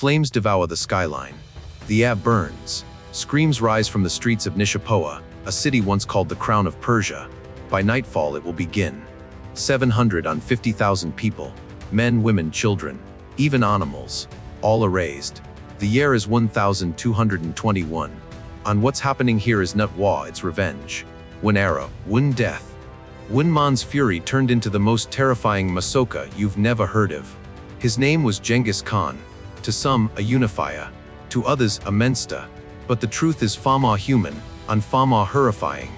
Flames devour the skyline. The air burns. Screams rise from the streets of Nishapoa, a city once called the Crown of Persia. By nightfall it will begin. 750,000 people, men, women, children, even animals, all erased. The year is 1221. And what's happening here is not war, it's revenge. One era, one death. One man's fury turned into the most terrifying massacre you've never heard of. His name was Genghis Khan. To some, a unifier. To others, a monster. But the truth is far more human, and far more horrifying.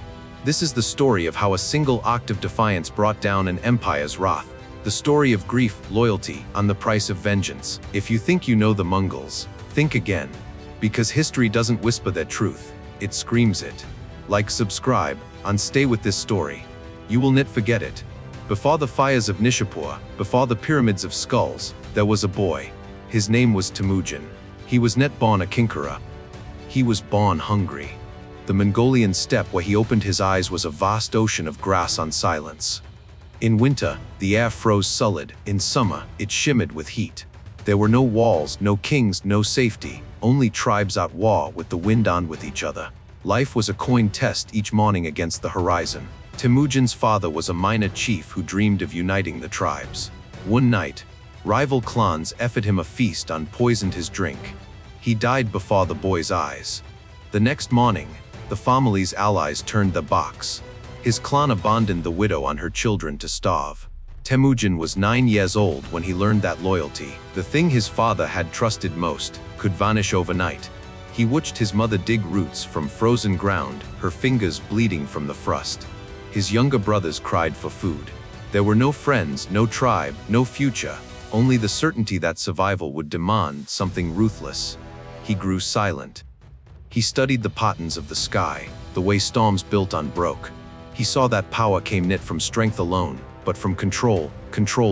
This is the story of how a single act of defiance brought down an empire's wrath. The story of grief, loyalty, and the price of vengeance. If you think you know the Mongols, think again. Because history doesn't whisper their truth, it screams it. Like, subscribe, and stay with this story. You will not forget it. Before the fires of Nishapur, before the pyramids of skulls, there was a boy. His name was Temujin. He was not born a conqueror. He was born hungry. The Mongolian steppe where he opened his eyes was a vast ocean of grass and silence. In winter, the air froze solid. In summer, it shimmered with heat. There were no walls, no kings, no safety, only tribes at war with the wind on with each other. Life was a coin test each morning against the horizon. Temujin's father was a minor chief who dreamed of uniting the tribes. One night, rival clans offered him a feast and poisoned his drink. He died before the boy's eyes. The next morning, the family's allies turned their backs. His clan abandoned the widow and her children to starve. Temujin was 9 years old when he learned that loyalty, the thing his father had trusted most, could vanish overnight. He watched his mother dig roots from frozen ground, her fingers bleeding from the frost. His younger brothers cried for food. There were no friends, no tribe, no future, only the certainty that survival would demand something ruthless. He grew silent. He studied the patterns of the sky, the way storms built and broke. He saw that power came not from strength alone, but from control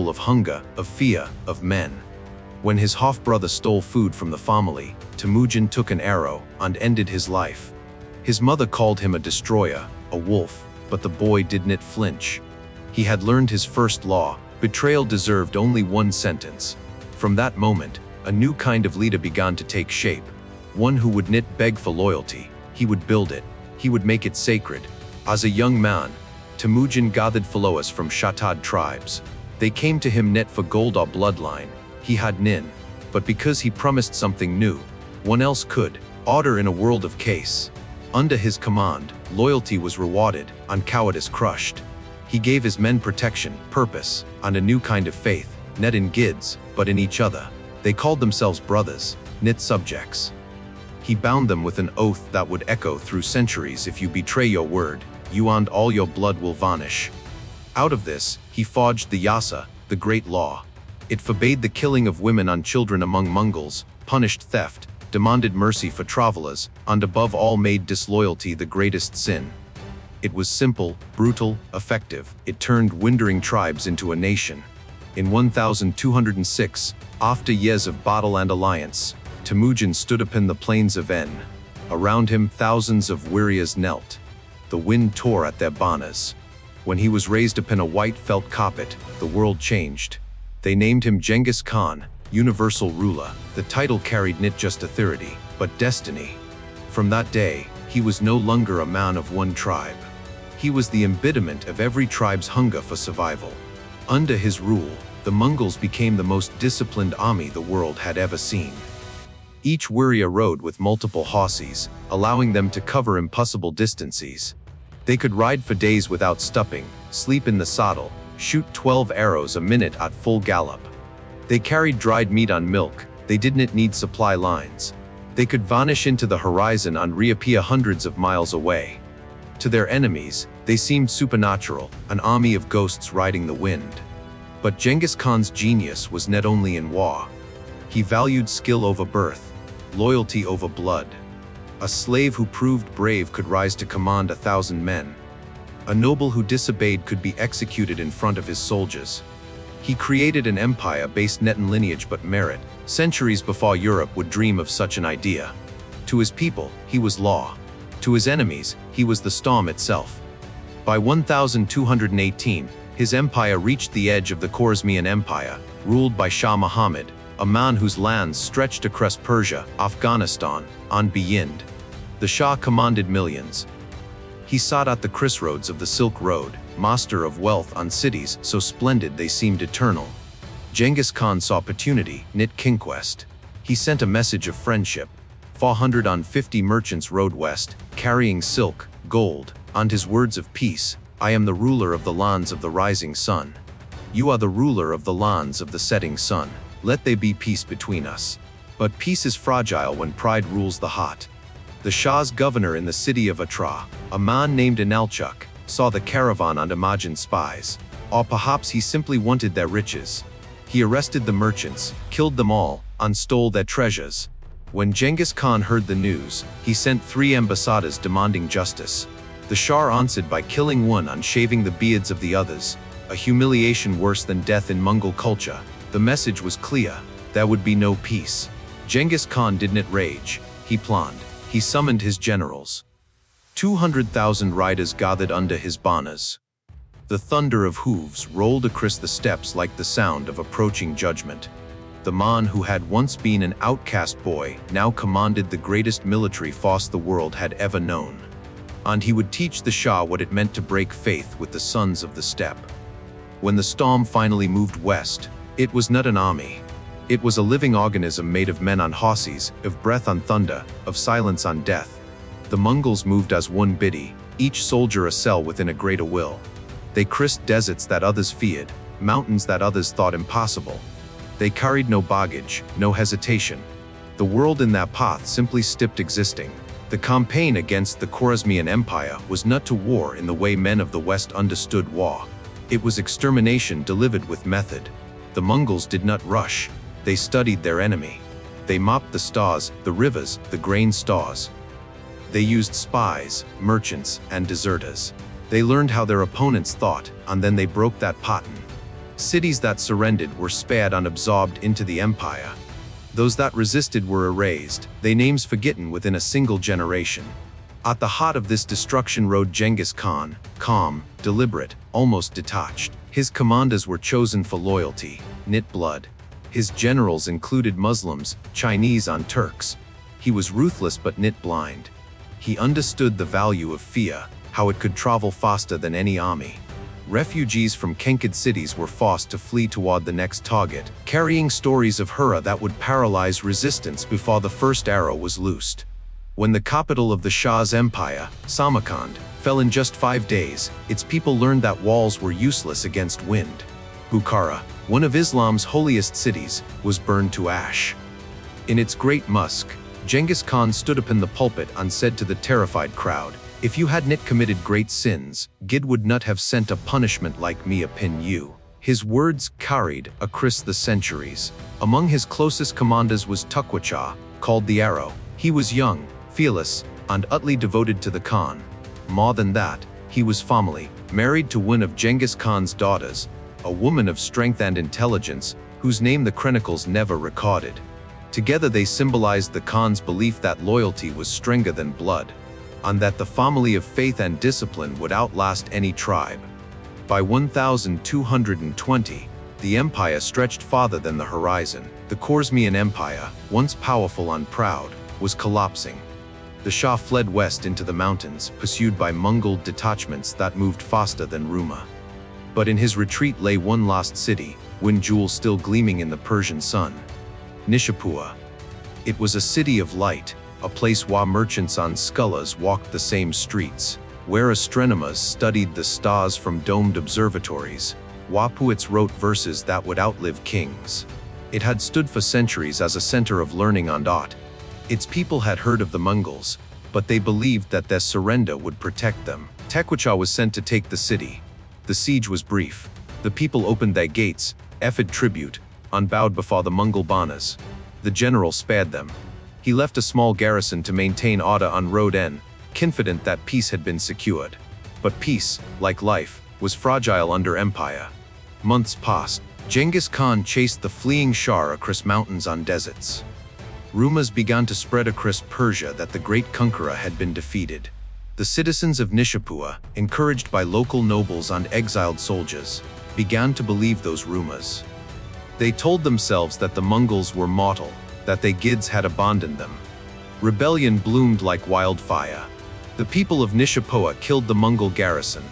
of hunger, of fear, of men. When his half-brother stole food from the family, Temujin took an arrow and ended his life. His mother called him a destroyer, a wolf, but the boy did not flinch. He had learned his first law: betrayal deserved only one sentence. From that moment, a new kind of leader began to take shape. One who would not beg for loyalty, he would build it, he would make it sacred. As a young man, Temujin gathered followers from Shatad tribes. They came to him not for gold or bloodline, he had none. But because he promised something new, one else could, order in a world of chaos. Under his command, loyalty was rewarded and cowardice crushed. He gave his men protection, purpose, and a new kind of faith, not in gids, but in each other. They called themselves brothers, not subjects. He bound them with an oath that would echo through centuries: if you betray your word, you and all your blood will vanish. Out of this, he forged the Yasa, the great law. It forbade the killing of women and children among Mongols, punished theft, demanded mercy for travelers, and above all made disloyalty the greatest sin. It was simple, brutal, effective. It turned wandering tribes into a nation. In 1206, after years of battle and alliance, Temujin stood upon the plains of En. Around him, thousands of warriors knelt. The wind tore at their banners. When he was raised upon a white felt carpet, the world changed. They named him Genghis Khan, universal ruler. The title carried not just authority, but destiny. From that day, he was no longer a man of one tribe. He was the embodiment of every tribe's hunger for survival. Under his rule, the Mongols became the most disciplined army the world had ever seen. Each warrior rode with multiple horses, allowing them to cover impossible distances. They could ride for days without stopping, sleep in the saddle, shoot 12 arrows a minute at full gallop. They carried dried meat and milk. They did not need supply lines. They could vanish into the horizon and reappear hundreds of miles away. To their enemies, they seemed supernatural, an army of ghosts riding the wind. But Genghis Khan's genius was not only in war. He valued skill over birth, loyalty over blood. A slave who proved brave could rise to command 1,000 men. A noble who disobeyed could be executed in front of his soldiers. He created an empire based not in lineage but merit, centuries before Europe would dream of such an idea. To his people, he was law. To his enemies, he was the storm itself. By 1218, his empire reached the edge of the Khwarezmian Empire, ruled by Shah Muhammad, a man whose lands stretched across Persia, Afghanistan, and beyond. The Shah commanded millions. He sought out the crossroads of the Silk Road, master of wealth and cities so splendid they seemed eternal. Genghis Khan saw opportunity, knit conquest. He sent a message of friendship. 450 merchants rode west, carrying silk, gold, and his words of peace. I am the ruler of the lands of the rising sun. You are the ruler of the lands of the setting sun. Let there be peace between us. But peace is fragile when pride rules the heart. The Shah's governor in the city of Atra, a man named Inalchuk, saw the caravan and imagined spies. Or perhaps he simply wanted their riches. He arrested the merchants, killed them all, and stole their treasures. When Genghis Khan heard the news, he sent 3 ambassadors demanding justice. The Shah answered by killing one and shaving the beards of the others, a humiliation worse than death in Mongol culture. The message was clear: there would be no peace. Genghis Khan didn't rage, he planned. He summoned his generals. 200,000 riders gathered under his banners. The thunder of hooves rolled across the steppes like the sound of approaching judgment. The man who had once been an outcast boy now commanded the greatest military force the world had ever known. And he would teach the Shah what it meant to break faith with the sons of the steppe. When the storm finally moved west, it was not an army. It was a living organism made of men and horses, of breath and thunder, of silence and death. The Mongols moved as one body, each soldier a cell within a greater will. They crossed deserts that others feared, mountains that others thought impossible. They carried no baggage, no hesitation. The world in that path simply stopped existing. The campaign against the Mongol Empire was not to war in the way men of the West understood war. It was extermination delivered with method. The Mongols did not rush. They studied their enemy. They mapped the stars, the rivers, the grain stores. They used spies, merchants, and deserters. They learned how their opponents thought, and then they broke that pattern. Cities that surrendered were spared and absorbed into the empire. Those that resisted were erased, their names forgotten within a single generation. At the heart of this destruction rode Genghis Khan, calm, deliberate, almost detached. His commanders were chosen for loyalty, knit blood. His generals included Muslims, Chinese, and Turks. He was ruthless but knit blind. He understood the value of fear, how it could travel faster than any army. Refugees from conquered cities were forced to flee toward the next target, carrying stories of horror that would paralyze resistance before the first arrow was loosed. When the capital of the Shah's empire, Samarkand, fell in just 5 days, its people learned that walls were useless against wind. Bukhara, one of Islam's holiest cities, was burned to ash. In its great mosque, Genghis Khan stood up in the pulpit and said to the terrified crowd, "If you had not committed great sins, God would not have sent a punishment like me upon you." His words carried across the centuries. Among his closest commanders was Tukwacha, called the Arrow. He was young, fearless, and utterly devoted to the Khan. More than that, he was family, married to one of Genghis Khan's daughters, a woman of strength and intelligence, whose name the chronicles never recorded. Together they symbolized the Khan's belief that loyalty was stronger than blood, and that the family of faith and discipline would outlast any tribe. By 1220, the empire stretched farther than the horizon. The Mongol Empire, once powerful and proud, was collapsing. The Shah fled west into the mountains, pursued by Mongol detachments that moved faster than rumor. But in his retreat lay one last city, one jewel still gleaming in the Persian sun: Nishapur. It was a city of light, a place where merchants and scholars walked the same streets, where astronomers studied the stars from domed observatories, where poets wrote verses that would outlive kings. It had stood for centuries as a center of learning and art. Its people had heard of the Mongols, but they believed that their surrender would protect them. Tekwacha was sent to take the city. The siege was brief. The people opened their gates, offered tribute, and bowed before the Mongol banners. The general spared them. He left a small garrison to maintain order on Road N, confident that peace had been secured. But peace, like life, was fragile under empire. Months passed. Genghis Khan chased the fleeing Shah across mountains and deserts. Rumors began to spread across Persia that the great conqueror had been defeated. The citizens of Nishapur, encouraged by local nobles and exiled soldiers, began to believe those rumors. They told themselves that the Mongols were mortal, that they Gids had abandoned them. Rebellion bloomed like wildfire. The people of Nishipoa killed the Mongol garrison.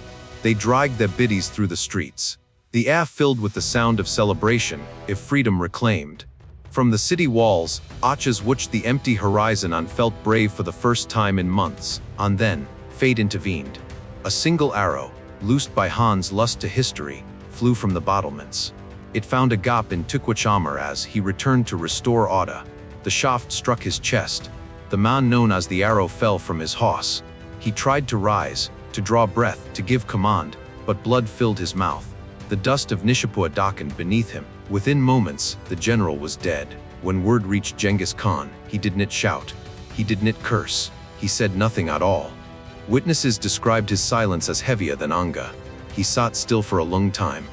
They dragged their biddies through the streets. The air filled with the sound of celebration, if freedom reclaimed. From the city walls, archers watched the empty horizon and felt brave for the first time in months. And then, fate intervened. A single arrow, loosed by Han's lust to history, flew from the battlements. It found a gap in Tukwach armor as he returned to restore order. The shaft struck his chest. The man known as the arrow fell from his horse. He tried to rise, to draw breath, to give command, but blood filled his mouth. The dust of Nishipoa darkened beneath him. Within moments, the general was dead. When word reached Genghis Khan, he didn't shout. He didn't curse. He said nothing at all. Witnesses described his silence as heavier than anger. He sat still for a long time.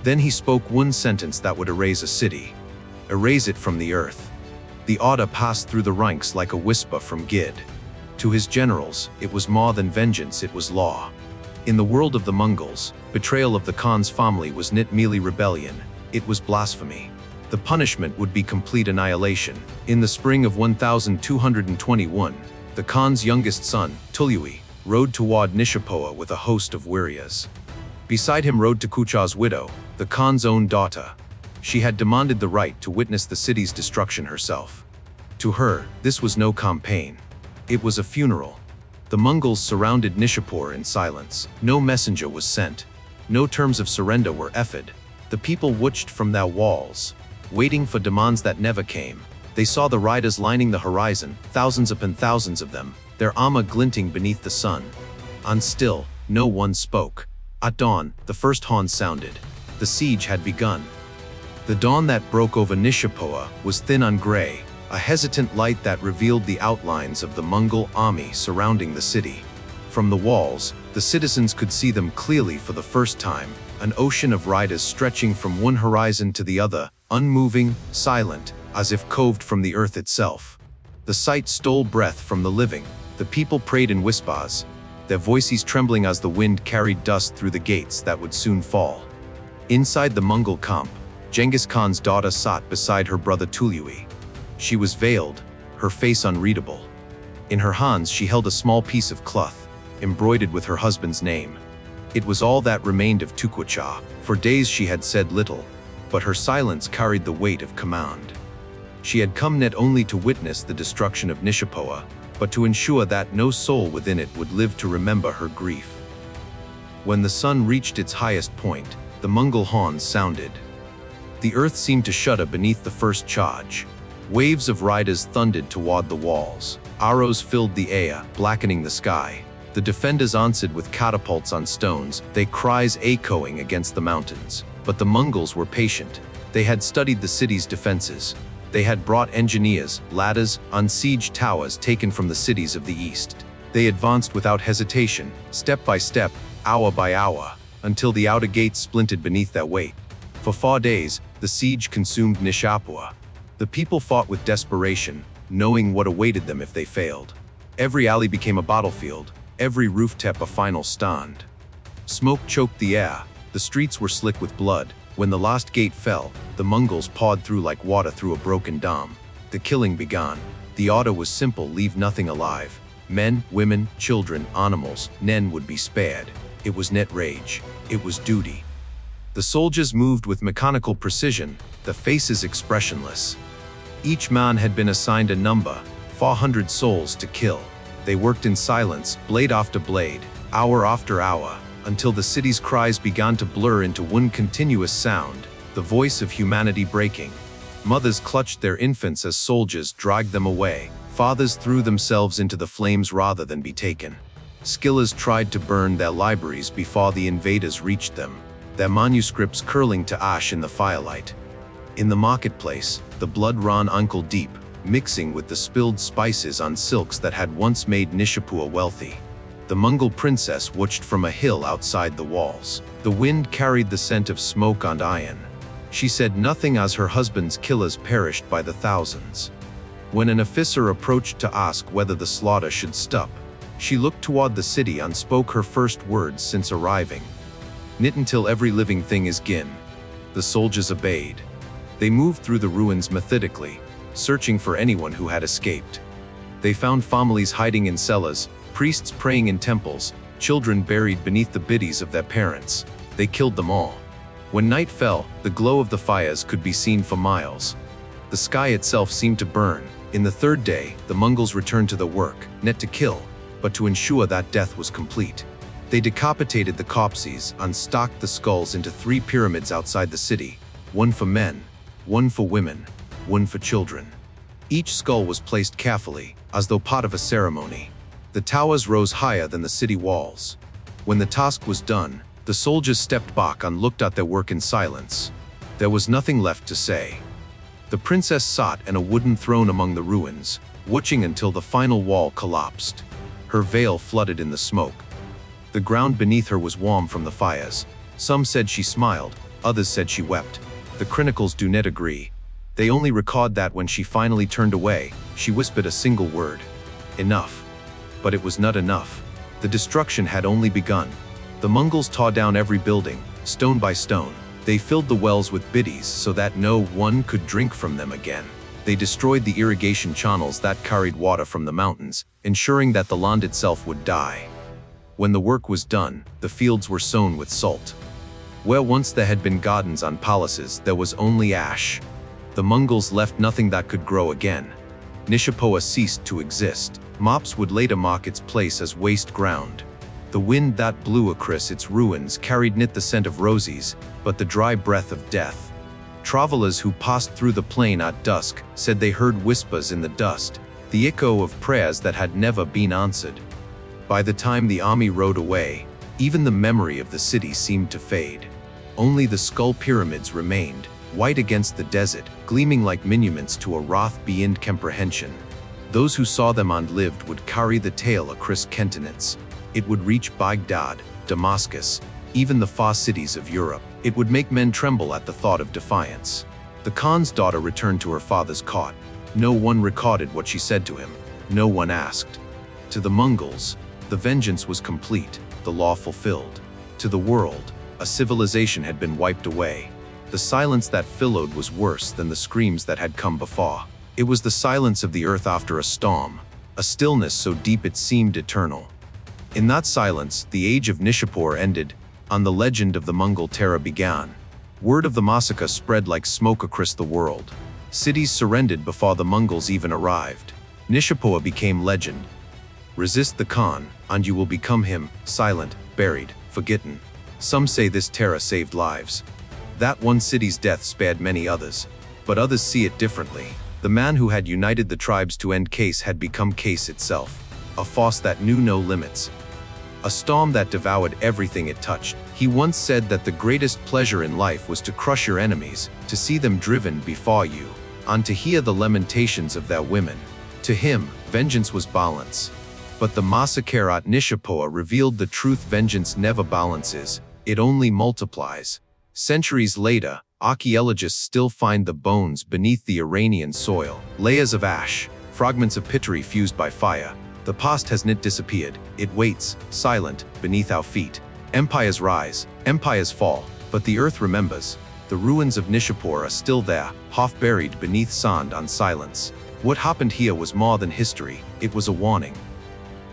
Then he spoke one sentence that would erase a city. Erase it from the earth. The order passed through the ranks like a whisper from Gid. To his generals, it was more than vengeance, it was law. In the world of the Mongols, betrayal of the Khan's family was not merely rebellion, it was blasphemy. The punishment would be complete annihilation. In the spring of 1221, the Khan's youngest son, Tulyui, rode toward Nishipoa with a host of warriors. Beside him rode Tukucha's widow, the Khan's own daughter. She had demanded the right to witness the city's destruction herself. To her, this was no campaign. It was a funeral. The Mongols surrounded Nishipoa in silence. No messenger was sent. No terms of surrender were offered. The people watched from their walls, waiting for demands that never came. They saw the riders lining the horizon, thousands upon thousands of them, their armor glinting beneath the sun. And still, no one spoke. At dawn, the first horn sounded. The siege had begun. The dawn that broke over Nishipoa was thin and gray, a hesitant light that revealed the outlines of the Mongol army surrounding the city. From the walls, the citizens could see them clearly for the first time, an ocean of riders stretching from one horizon to the other, unmoving, silent, as if coved from the earth itself. The sight stole breath from the living. The people prayed in whispers, their voices trembling as the wind carried dust through the gates that would soon fall. Inside the Mongol camp, Genghis Khan's daughter sat beside her brother Tulyui. She was veiled, her face unreadable. In her hands she held a small piece of cloth, embroidered with her husband's name. It was all that remained of Tukwach. For days she had said little, but her silence carried the weight of command. She had come not only to witness the destruction of Nishipoa, but to ensure that no soul within it would live to remember her grief. When the sun reached its highest point, the Mongol horns sounded. The earth seemed to shudder beneath the first charge. Waves of riders thundered toward the walls. Arrows filled the air, blackening the sky. The defenders answered with catapults on stones, their cries echoing against the mountains. But the Mongols were patient. They had studied the city's defenses. They had brought engineers, ladders, and siege towers taken from the cities of the east. They advanced without hesitation, step by step, hour by hour, until the outer gates splintered beneath their weight. For 4 days, the siege consumed Nishipoa. The people fought with desperation, knowing what awaited them if they failed. Every alley became a battlefield, every rooftop a final stand. Smoke choked the air, the streets were slick with blood. When the last gate fell, the Mongols pawed through like water through a broken dam. The killing began. The order was simple: leave nothing alive. Men, women, children, animals, none would be spared. It was net rage. It was duty. The soldiers moved with mechanical precision, the faces expressionless. Each man had been assigned a number, 400 souls to kill. They worked in silence, blade after blade, hour after hour, until the city's cries began to blur into one continuous sound, the voice of humanity breaking. Mothers clutched their infants as soldiers dragged them away. Fathers threw themselves into the flames rather than be taken. Scholars tried to burn their libraries before the invaders reached them, their manuscripts curling to ash in the firelight. In the marketplace, the blood ran ankle deep, mixing with the spilled spices on silks that had once made Nishipoa wealthy. The Mongol princess watched from a hill outside the walls. The wind carried the scent of smoke and iron. She said nothing as her husband's killers perished by the thousands. When an officer approached to ask whether the slaughter should stop, she looked toward the city and spoke her first words since arriving. "Knit until every living thing is gin." The soldiers obeyed. They moved through the ruins methodically, searching for anyone who had escaped. They found families hiding in cellars, priests praying in temples, children buried beneath the biddies of their parents. They killed them all. When night fell, the glow of the fires could be seen for miles. The sky itself seemed to burn. In the third day, the Mongols returned to the work, not to kill, but to ensure that death was complete. They decapitated the corpses and stacked the skulls into 3 pyramids outside the city, one for men, one for women, one for children. Each skull was placed carefully, as though part of a ceremony. The towers rose higher than the city walls. When the task was done, the soldiers stepped back and looked at their work in silence. There was nothing left to say. The princess sat in a wooden throne among the ruins, watching until the final wall collapsed. Her veil flooded in the smoke. The ground beneath her was warm from the fires. Some said she smiled, others said she wept. The chronicles do not agree. They only record that when she finally turned away, she whispered a single word: enough. But it was not enough. The destruction had only begun. The Mongols tore down every building, stone by stone. They filled the wells with biddies so that no one could drink from them again. They destroyed the irrigation channels that carried water from the mountains, ensuring that the land itself would die. When the work was done, the fields were sown with salt. Where once there had been gardens and palaces, there was only ash. The Mongols left nothing that could grow again. Nishipoa ceased to exist. Maps would later mark its place as waste ground. The wind that blew across its ruins carried not the scent of roses, but the dry breath of death. Travelers who passed through the plain at dusk said they heard whispers in the dust, the echo of prayers that had never been answered. By the time the army rode away, even the memory of the city seemed to fade. Only the skull pyramids remained, white against the desert, gleaming like monuments to a wrath beyond comprehension. Those who saw them and lived would carry the tale across continents. It would reach Baghdad, Damascus, even the far cities of Europe. It would make men tremble at the thought of defiance. The Khan's daughter returned to her father's cot. No one recorded what she said to him. No one asked. To the Mongols, the vengeance was complete, the law fulfilled. To the world, a civilization had been wiped away. The silence that followed was worse than the screams that had come before. It was the silence of the earth after a storm, a stillness so deep it seemed eternal. In that silence, the age of Nishapur ended, and the legend of the Mongol terror began. Word of the massacre spread like smoke across the world. Cities surrendered before the Mongols even arrived. Nishapur became legend. Resist the Khan, and you will become him, silent, buried, forgotten. Some say this terror saved lives. That one city's death spared many others. But others see it differently. The man who had united the tribes to end Case had become Case itself. A force that knew no limits. A storm that devoured everything it touched. He once said that the greatest pleasure in life was to crush your enemies, to see them driven before you, and to hear the lamentations of their women. To him, vengeance was balance. But the massacre at Nishapur revealed the truth: vengeance never balances, it only multiplies. Centuries later, archaeologists still find the bones beneath the Iranian soil, layers of ash, fragments of pottery fused by fire. The past has not disappeared, it waits, silent, beneath our feet. Empires rise, empires fall, but the earth remembers. The ruins of Nishapur are still there, half buried beneath sand and silence. What happened here was more than history, it was a warning.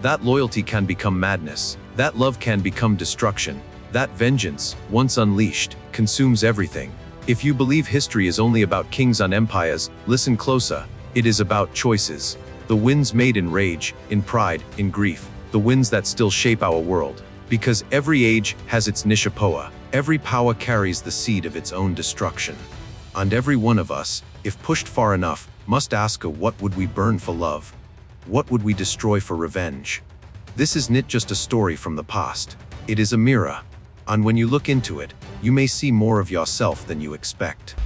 That loyalty can become madness, that love can become destruction, that vengeance, once unleashed, consumes everything. If you believe history is only about kings and empires, listen closer. It is about choices. The winds made in rage, in pride, in grief. The winds that still shape our world. Because every age has its Nishipoa. Every power carries the seed of its own destruction. And every one of us, if pushed far enough, must ask what would we burn for love? What would we destroy for revenge? This is not just a story from the past. It is a mirror. And when you look into it, you may see more of yourself than you expect.